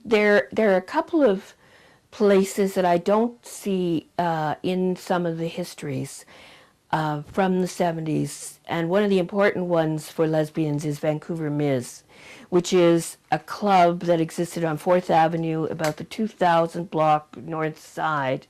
There are a couple of places that I don't see in some of the histories from the 70s, and one of the important ones for lesbians is Vancouver Ms, which is a club that existed on 4th Avenue, about the 2000 block north side.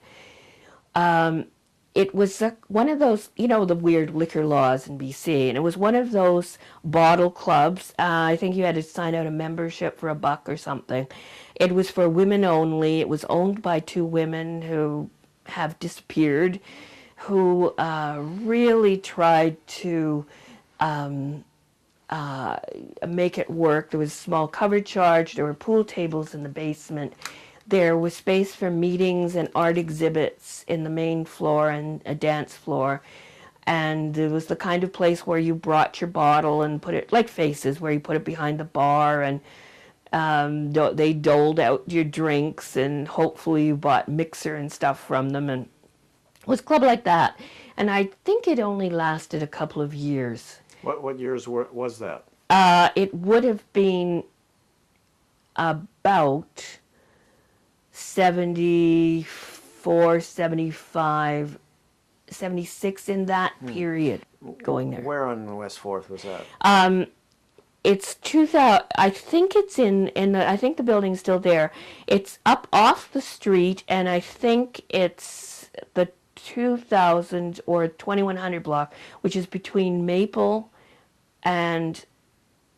It was one of those, you know, the weird liquor laws in BC, and it was one of those bottle clubs. I think you had to sign out a membership for $1 or something. It was for women only. It was owned by two women who have disappeared, who really tried to make it work. There was a small cover charge. There were pool tables in the basement. There was space for meetings and art exhibits in the main floor and a dance floor. And it was the kind of place where you brought your bottle and put it, like Faces, where you put it behind the bar, and they doled out your drinks, and hopefully you bought mixer and stuff from them. And it was a club like that. And I think it only lasted a couple of years. What years was that? It would have been about 74, 75, 76, in that period, going there. Where on West 4th was that? It's 2000. I think it's I think the building's still there. It's up off the street, and I think it's the 2000 or 2100 block, which is between Maple and,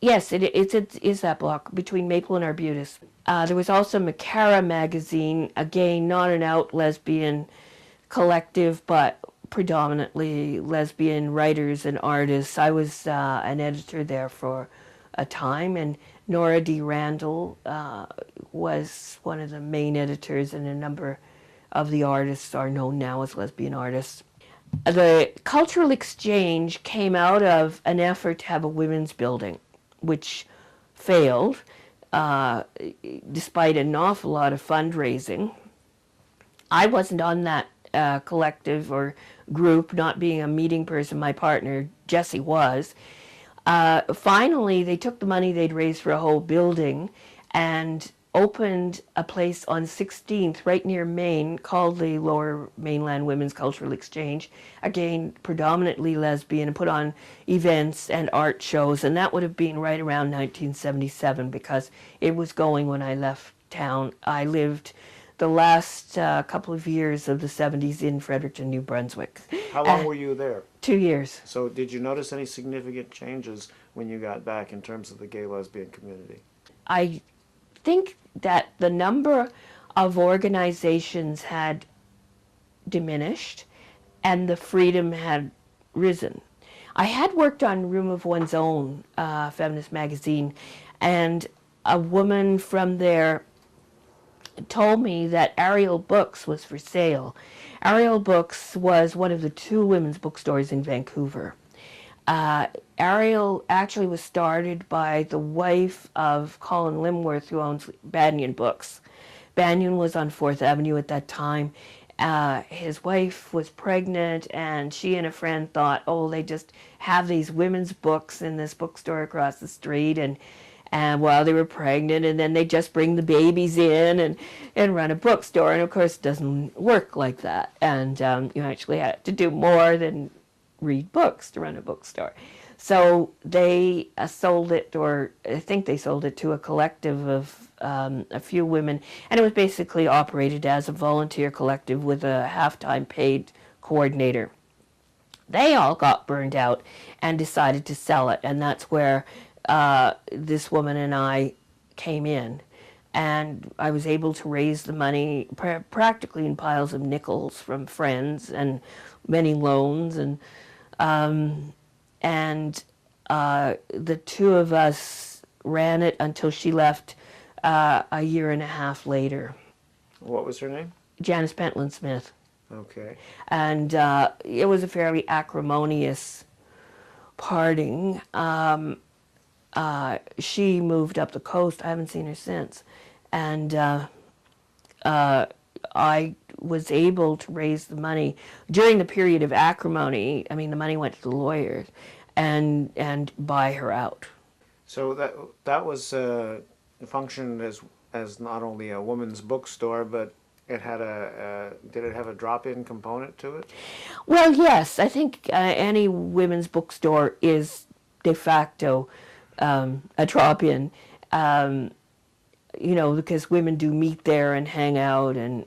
yes, it is that block, between Maple and Arbutus. There was also Macara magazine, again, not an out lesbian collective, but predominantly lesbian writers and artists. I was an editor there for a time, and Nora D. Randall was one of the main editors, and a number of the artists are known now as lesbian artists. The cultural exchange came out of an effort to have a women's building, which failed despite an awful lot of fundraising. I wasn't on that collective or group, not being a meeting person. My partner, Jesse, was. Finally, they took the money they'd raised for a whole building and opened a place on 16th, right near Maine, called the Lower Mainland Women's Cultural Exchange. Again, predominantly lesbian, and put on events and art shows, and that would have been right around 1977, because it was going when I left town. I lived the last couple of years of the 70s in Fredericton, New Brunswick. How long were you there? 2 years. So did you notice any significant changes when you got back in terms of the gay lesbian community? I think that the number of organizations had diminished and the freedom had risen. I had worked on Room of One's Own, feminist magazine, and a woman from there told me that Ariel Books was for sale. Ariel Books was one of the 2 women's bookstores in Vancouver. Ariel actually was started by the wife of Colin Limworth, who owns Banyan Books. Banyan was on 4th Avenue at that time. His wife was pregnant, and she and a friend thought, oh, they just have these women's books in this bookstore across the street, and while they were pregnant, and then they just bring the babies in and run a bookstore. And of course, it doesn't work like that. And you actually had to do more than read books to run a bookstore. So they sold it, or I think they sold it to a collective of a few women, and it was basically operated as a volunteer collective with a half-time paid coordinator. They all got burned out and decided to sell it, and that's where this woman and I came in. And I was able to raise the money practically in piles of nickels from friends and many loans, and the 2 of us ran it until she left a year and a half later. What was her name? Janice Pentland Smith. Okay. And it was a fairly acrimonious parting. She moved up the coast. I haven't seen her since. And I was able to raise the money during the period of acrimony. I mean, the money went to the lawyers, and buy her out. So that was functioned as not only a woman's bookstore, but it had did it have a drop-in component to it? Well, yes, I think any women's bookstore is de facto a drop-in, because women do meet there and hang out and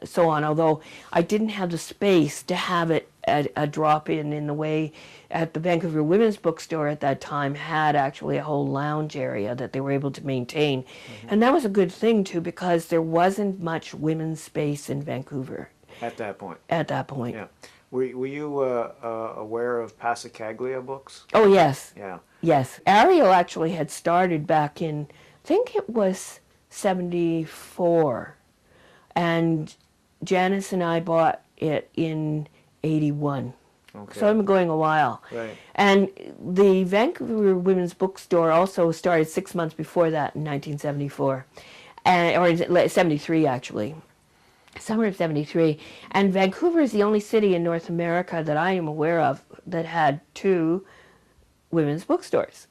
so on. Although I didn't have the space to have it a drop-in in the way at the Vancouver Women's Bookstore at that time had actually a whole lounge area that they were able to maintain. Mm-hmm. And that was a good thing too, because there wasn't much women's space in Vancouver. At that point. At that point. Yeah. Were you aware of Passacaglia Books? Oh, yes. Yeah. Yes. Ariel actually had started back in, I think it was 74. And Janice and I bought it in 81. Okay. So I'm going a while. Right. And the Vancouver Women's Bookstore also started 6 months before that in 1974. Or 73, actually. Summer of 73. And Vancouver is the only city in North America that I am aware of that had 2 women's bookstores.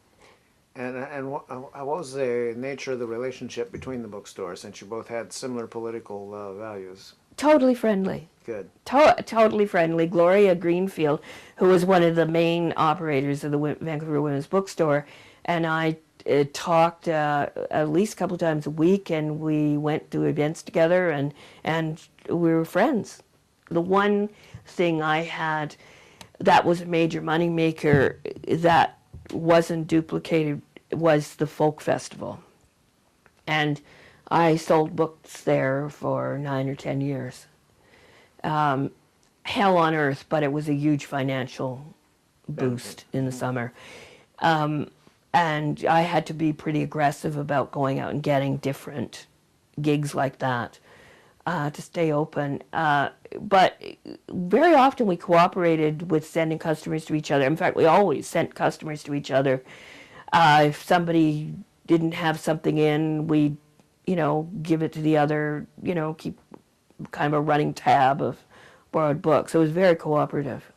And what was the nature of the relationship between the bookstores, since you both had similar political values? Totally friendly. Good. Totally friendly. Gloria Greenfield, who was one of the main operators of the Vancouver Women's Bookstore, and I talked at least a couple of times a week, and we went to events together, and we were friends. The one thing I had that was a major moneymaker that wasn't duplicated was the folk festival. And I sold books there for 9 or 10 years. Hell on earth, but it was a huge financial boost in the summer. And I had to be pretty aggressive about going out and getting different gigs like that to stay open. But very often we cooperated with sending customers to each other. In fact, we always sent customers to each other. If somebody didn't have something in, we'd, give it to the other, keep kind of a running tab of borrowed books. So it was very cooperative.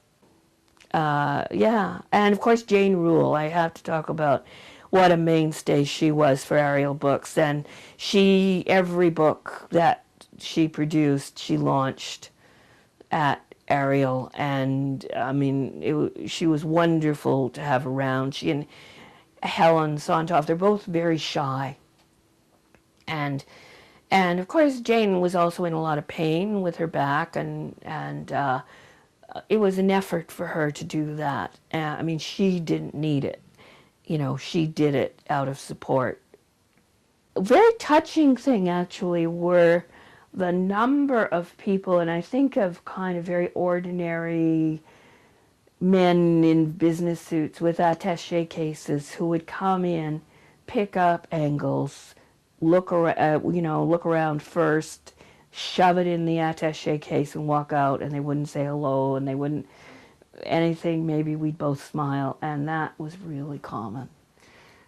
Yeah, and of course Jane Rule. I have to talk about what a mainstay she was for Ariel Books. And every book that she produced, she launched at Ariel. And I mean, she was wonderful to have around. She and Helen Sontoff, they're both very shy. And of course Jane was also in a lot of pain with her back, and it was an effort for her to do that. I mean, she didn't need it. She did it out of support. A very touching thing, actually, were the number of people, and I think of kind of very ordinary men in business suits with attaché cases who would come in, pick up angles, look around first, shove it in the attaché case and walk out, and they wouldn't say hello, and they wouldn't anything. Maybe we'd both smile, and that was really common.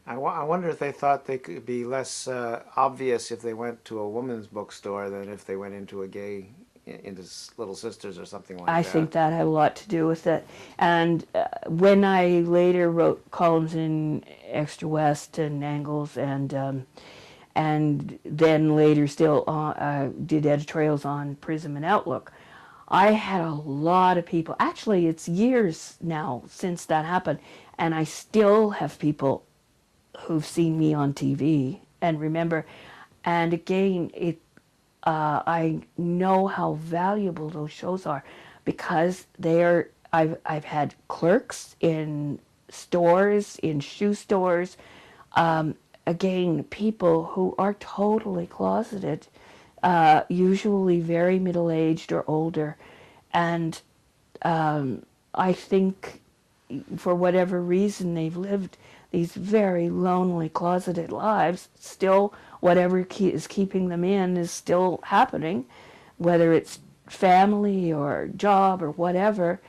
I wonder if they thought they could be less obvious if they went to a woman's bookstore than if they went into into Little Sisters or something like that. I think that had a lot to do with it. And when I later wrote columns in Extra West and Angles, and then later still did editorials on Prism and Outlook, I had a lot of people. Actually, it's years now since that happened, and I still have people who've seen me on TV and remember. And again, I know how valuable those shows are, because I've had clerks in stores, in shoe stores, again, people who are totally closeted, usually very middle-aged or older, and I think for whatever reason they've lived these very lonely, closeted lives. Still, whatever is keeping them in is still happening, whether it's family or job or whatever.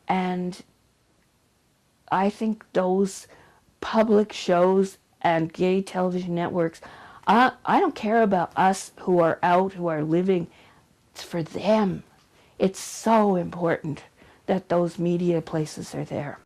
And I think those public shows and gay television networks, I don't care about us who are out, who are living. It's for them. It's so important that those media places are there.